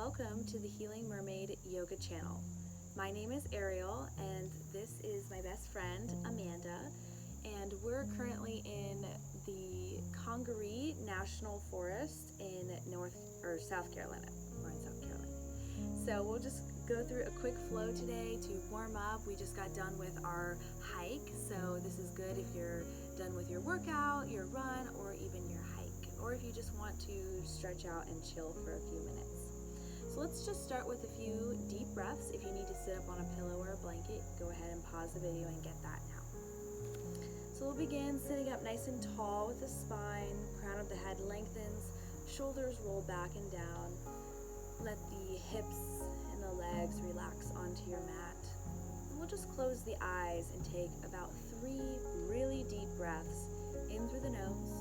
welcome to the Healing Mermaid Yoga channel. My name is Ariel and this is my best friend Amanda, and we're currently in the Congaree National Forest in South Carolina. We're in South Carolina. So we'll just go through a quick flow today to warm up. We just got done with our hike, so this is good if you're done with your workout, your run, or even your hike, or if you just want to stretch out and chill for a few minutes. So let's just start with a few deep breaths. If you need to sit up on a pillow or a blanket, go ahead and pause the video and get that now. So we'll begin sitting up nice and tall with the spine, crown of the head lengthens, shoulders roll back and down. Let the hips and the legs relax onto your mat. And we'll just close the eyes and take about 3 really deep breaths in through the nose.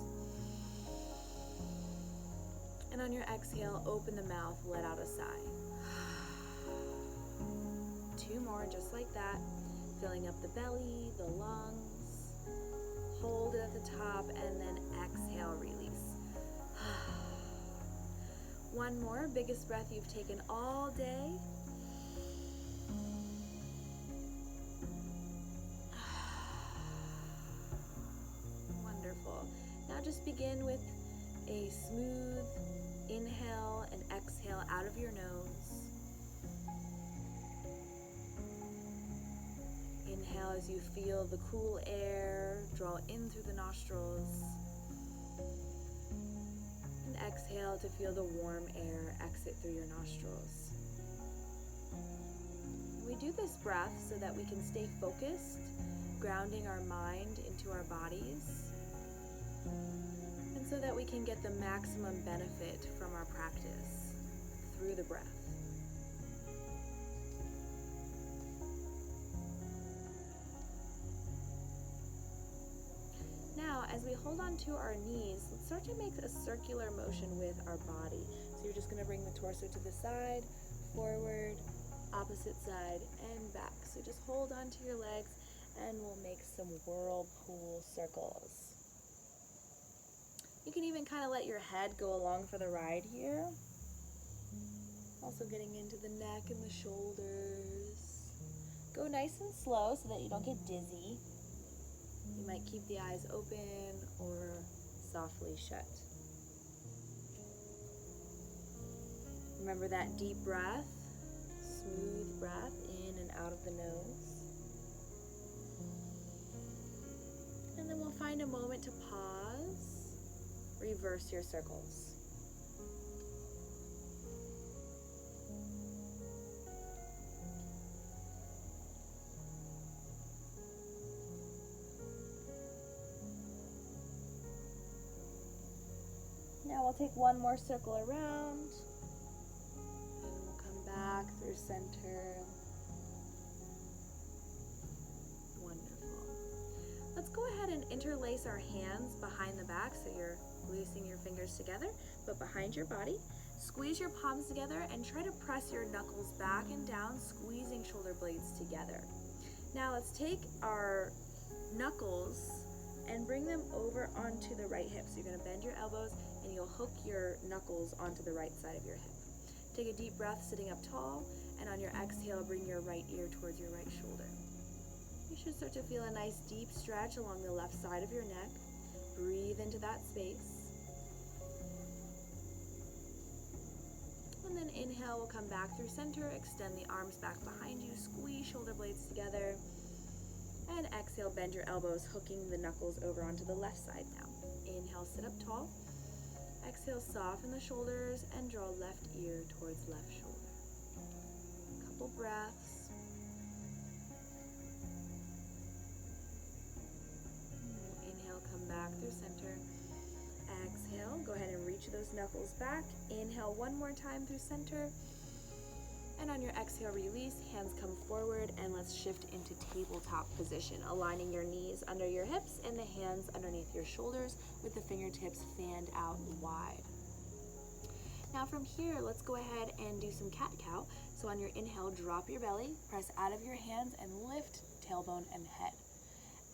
And on your exhale, open the mouth, let out a sigh. 2 more, just like that. Filling up the belly, the lungs. Hold it at the top, and then exhale, release. 1 more, biggest breath you've taken all day. Wonderful. Now just begin with a smooth inhale and exhale out of your nose. Inhale as you feel the cool air draw in through the nostrils. And exhale to feel the warm air exit through your nostrils. We do this breath so that we can stay focused, grounding our mind into our bodies, and so that we can get the maximum benefit from our practice through the breath. Now, as we hold on to our knees, let's start to make a circular motion with our body. So you're just going to bring the torso to the side, forward, opposite side, and back. So just hold on to your legs and we'll make some whirlpool circles. You can even kind of let your head go along for the ride here. Also getting into the neck and the shoulders. Go nice and slow so that you don't get dizzy. You might keep the eyes open or softly shut. Remember that deep breath, smooth breath in and out of the nose. And then we'll find a moment to pause. Reverse your circles. Now we'll take 1 more circle around, and we'll come back through center. Wonderful. Let's go ahead and interlace our hands behind the back, so you're loosening your fingers together, but behind your body. Squeeze your palms together and try to press your knuckles back and down, squeezing shoulder blades together. Now let's take our knuckles and bring them over onto the right hip. So you're going to bend your elbows and you'll hook your knuckles onto the right side of your hip. Take a deep breath sitting up tall, and on your exhale, bring your right ear towards your right shoulder. You should start to feel a nice deep stretch along the left side of your neck. Breathe into that space. And then inhale, we'll come back through center, extend the arms back behind you, squeeze shoulder blades together. And exhale, bend your elbows, hooking the knuckles over onto the left side now. Inhale, sit up tall. Exhale, soften the shoulders and draw left ear towards left shoulder. Couple breaths. Inhale, come back through center. Exhale, go ahead and reach those knuckles back. Inhale 1 more time through center. And on your exhale, release, hands come forward, and let's shift into tabletop position, aligning your knees under your hips and the hands underneath your shoulders with the fingertips fanned out wide. Now from here, let's go ahead and do some cat-cow. So on your inhale, drop your belly, press out of your hands, and lift tailbone and head.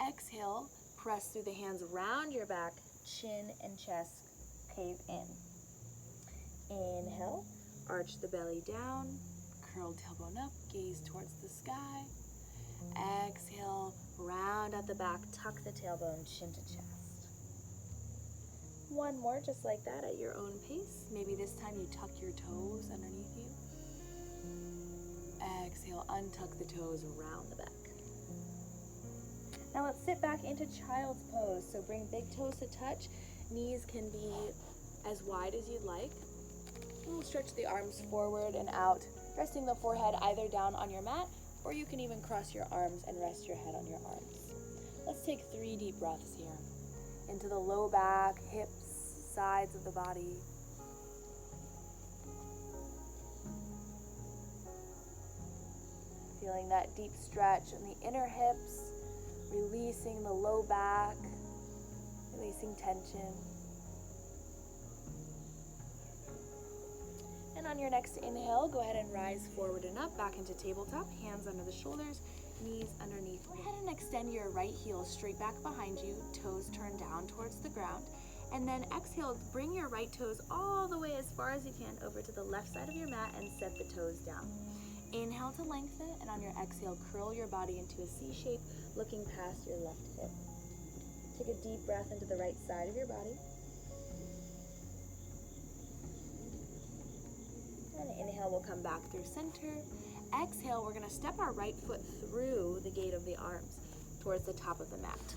Exhale, press through the hands around your back, chin and chest cave in. Inhale. Arch the belly down, curl tailbone up, gaze towards the sky. Exhale, round at the back, tuck the tailbone, chin to chest. One more just like that at your own pace. Maybe this time you tuck your toes underneath you. Exhale, untuck the toes around the back. Now let's sit back into child's pose. So bring big toes to touch. Knees can be as wide as you'd like. And we'll stretch the arms forward and out, resting the forehead either down on your mat, or you can even cross your arms and rest your head on your arms. Let's take 3 deep breaths here. Into the low back, hips, sides of the body. Feeling that deep stretch in the inner hips, releasing the low back, releasing tension. And on your next inhale, go ahead and rise forward and up, back into tabletop, hands under the shoulders, knees underneath. Go ahead and extend your right heel straight back behind you, toes turned down towards the ground. And then exhale, bring your right toes all the way as far as you can over to the left side of your mat and set the toes down. Inhale to lengthen, and on your exhale, curl your body into a C shape, looking past your left hip. Take a deep breath into the right side of your body. And inhale, we'll come back through center. Exhale, we're gonna step our right foot through the gate of the arms towards the top of the mat.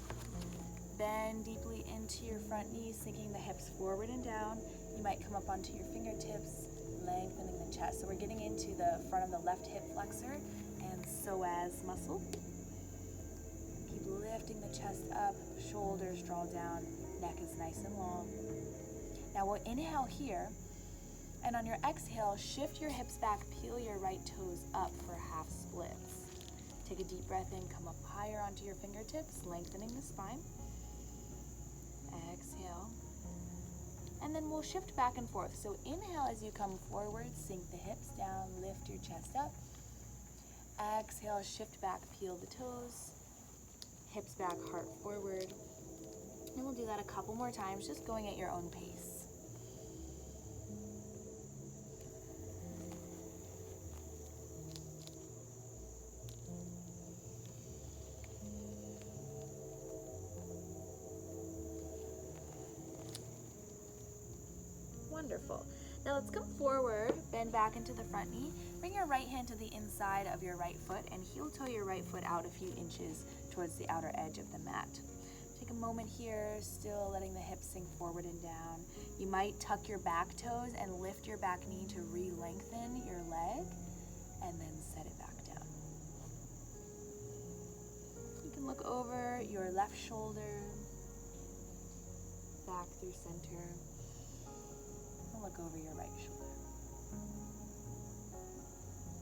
Bend deeply into your front knees, sinking the hips forward and down. You might come up onto your fingertips, lengthening the chest. So we're getting into the front of the left hip flexor and psoas muscle. Keep lifting the chest up, shoulders draw down, neck is nice and long. Now we'll inhale here, and on your exhale, shift your hips back, peel your right toes up for half splits. Take a deep breath in, come up higher onto your fingertips, lengthening the spine. Exhale. And then we'll shift back and forth. So inhale as you come forward, sink the hips down, lift your chest up. Exhale, shift back, peel the toes, hips back, heart forward. And we'll do that a couple more times, just going at your own pace. Wonderful. Now let's come forward, bend back into the front knee, bring your right hand to the inside of your right foot and heel toe your right foot out a few inches towards the outer edge of the mat. Take a moment here, still letting the hips sink forward and down. You might tuck your back toes and lift your back knee to re-lengthen your leg and then set it back down. You can look over your left shoulder, back through center. Look over your right shoulder.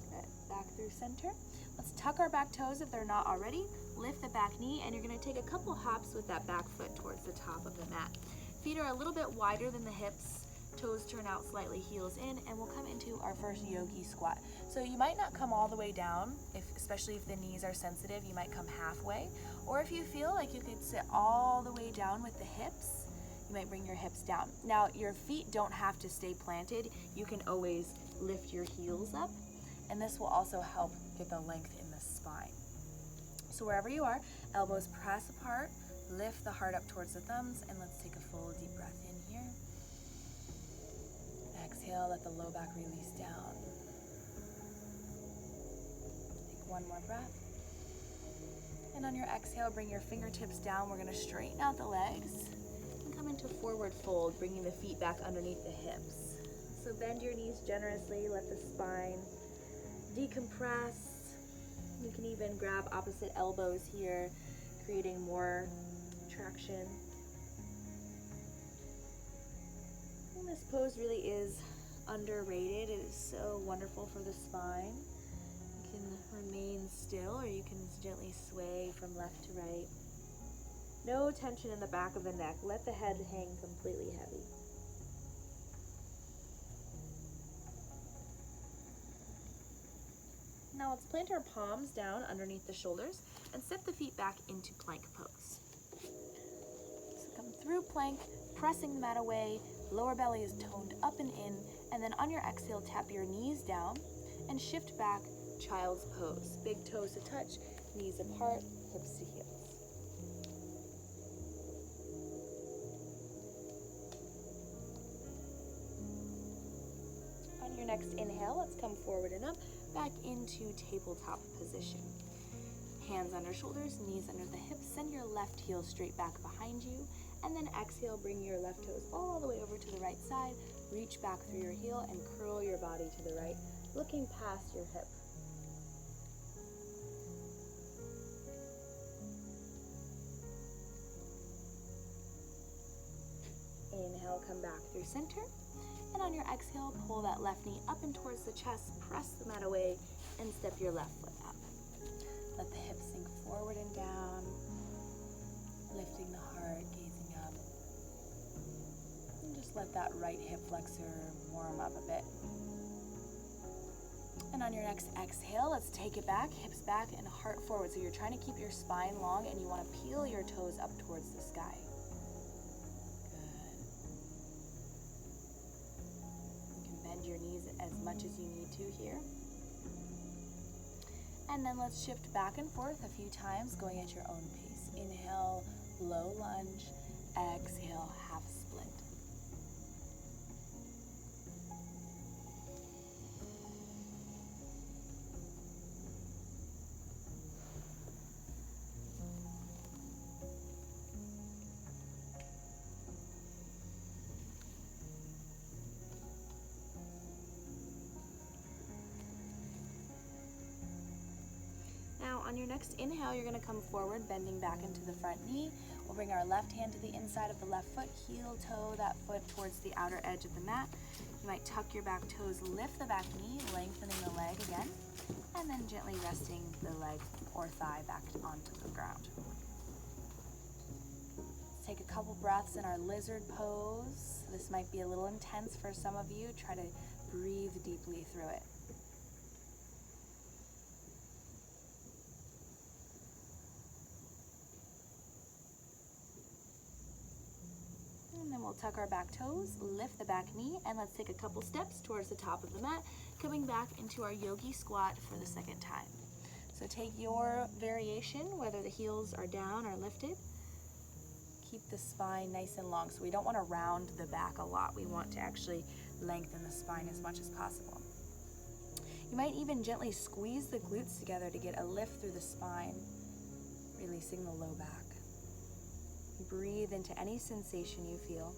Good. Back through center. Let's tuck our back toes if they're not already. Lift the back knee, and you're going to take a couple hops with that back foot towards the top of the mat. Feet are a little bit wider than the hips. Toes turn out slightly, heels in, and we'll come into our first yogi squat. So you might not come all the way down, especially if the knees are sensitive. You might come halfway. Or if you feel like you could sit all the way down with the hips, you might bring your hips down. Now, your feet don't have to stay planted. You can always lift your heels up, and this will also help get the length in the spine. So wherever you are, elbows press apart, lift the heart up towards the thumbs, and let's take a full deep breath in here. Exhale, let the low back release down. Take one more breath. And on your exhale, bring your fingertips down. We're gonna straighten out the legs. Come into forward fold, bringing the feet back underneath the hips. So bend your knees generously, let the spine decompress. You can even grab opposite elbows here, creating more traction. And this pose really is underrated. It is so wonderful for the spine. You can remain still, or you can gently sway from left to right. No tension in the back of the neck. Let the head hang completely heavy. Now let's plant our palms down underneath the shoulders and step the feet back into plank pose. So come through plank, pressing the mat away. Lower belly is toned up and in, And then on your exhale, tap your knees down and shift back, child's pose. Big toes to touch, knees apart, hips to heels. On your next inhale, let's come forward and up, back into tabletop position. Hands under shoulders, knees under the hips, send your left heel straight back behind you, and then exhale, bring your left toes all the way over to the right side, reach back through your heel and curl your body to the right, looking past your hip. Inhale, come back through center, and on your exhale, pull that left knee up and towards the chest, press the mat away, and step your left foot up. Let the hips sink forward and down, lifting the heart, gazing up. And just let that right hip flexor warm up a bit. And on your next exhale, let's take it back, hips back and heart forward. So you're trying to keep your spine long and you want to peel your toes up towards the sky. Good. You can bend your knees as much as you need to here. And then let's shift back and forth a few times, going at your own pace. Inhale, low lunge. Exhale, half splint. Now on your next inhale, you're going to come forward, bending back into the front knee. We'll bring our left hand to the inside of the left foot, heel toe that foot towards the outer edge of the mat. You might tuck your back toes, lift the back knee, lengthening the leg again, and then gently resting the leg or thigh back onto the ground. Let's take a couple breaths in our lizard pose. This might be a little intense for some of you. Try to breathe deeply through it. And then we'll tuck our back toes, lift the back knee, and let's take a couple steps towards the top of the mat, coming back into our yogi squat for the second time. So take your variation, whether the heels are down or lifted. Keep the spine nice and long. So we don't want to round the back a lot. We want to actually lengthen the spine as much as possible. You might even gently squeeze the glutes together to get a lift through the spine, releasing the low back. Breathe into any sensation you feel.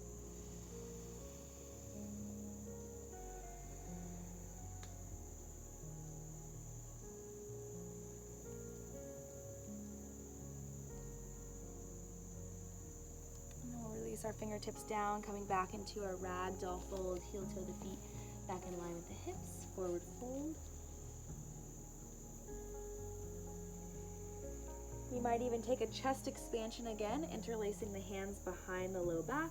And then we'll release our fingertips down, coming back into our ragdoll fold, heel toe to feet, back in line with the hips, forward fold. You might even take a chest expansion again, interlacing the hands behind the low back.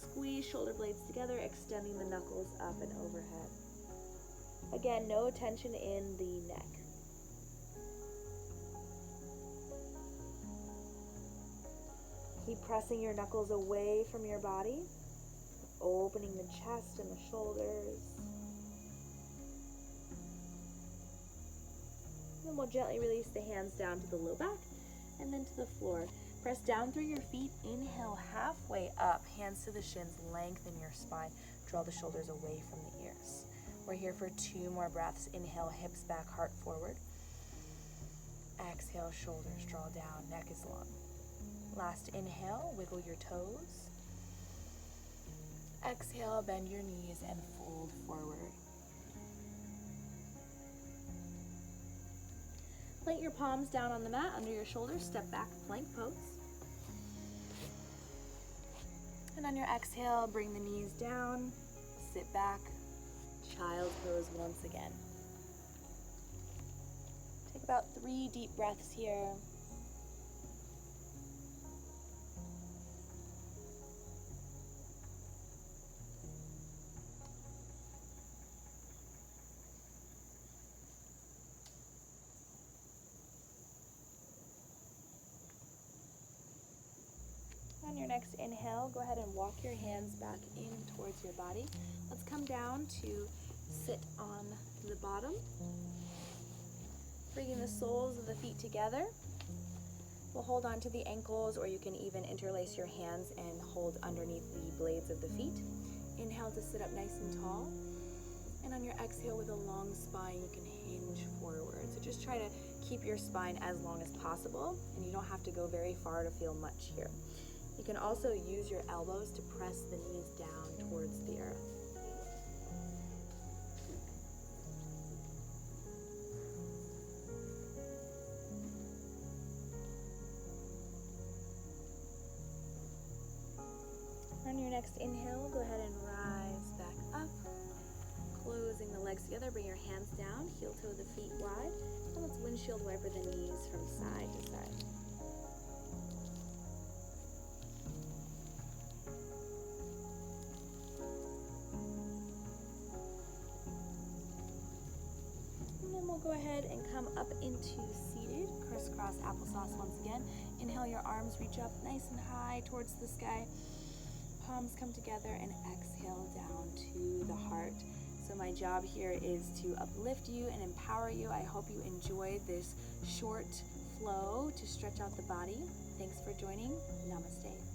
Squeeze shoulder blades together, extending the knuckles up and overhead. Again, no tension in the neck. Keep pressing your knuckles away from your body, opening the chest and the shoulders. Then we'll gently release the hands down to the low back and then to the floor. Press down through your feet. Inhale, halfway up, hands to the shins, lengthen your spine. Draw the shoulders away from the ears. We're here for 2 more breaths. Inhale, hips back, heart forward. Exhale, shoulders draw down, neck is long. Last inhale, wiggle your toes. Exhale, bend your knees and fold forward. Plant your palms down on the mat under your shoulders, step back, plank pose. And on your exhale, bring the knees down, sit back, child pose once again. Take about 3 deep breaths here. On your next inhale, go ahead and walk your hands back in towards your body. Let's come down to sit on the bottom, bringing the soles of the feet together. We'll hold on to the ankles, or you can even interlace your hands and hold underneath the blades of the feet. Inhale to sit up nice and tall. And on your exhale with a long spine, you can hinge forward. So just try to keep your spine as long as possible, and you don't have to go very far to feel much here. You can also use your elbows to press the knees down towards the earth. On your next inhale, go ahead and rise back up, closing the legs together. Bring your hands down, heel toe the feet wide, and let's windshield wiper the knees from side to side. And then we'll go ahead and come up into seated, crisscross applesauce once again. Inhale, your arms reach up nice and high towards the sky. Palms come together, and exhale down to the heart. So my job here is to uplift you and empower you. I hope you enjoyed this short flow to stretch out the body. Thanks for joining. Namaste.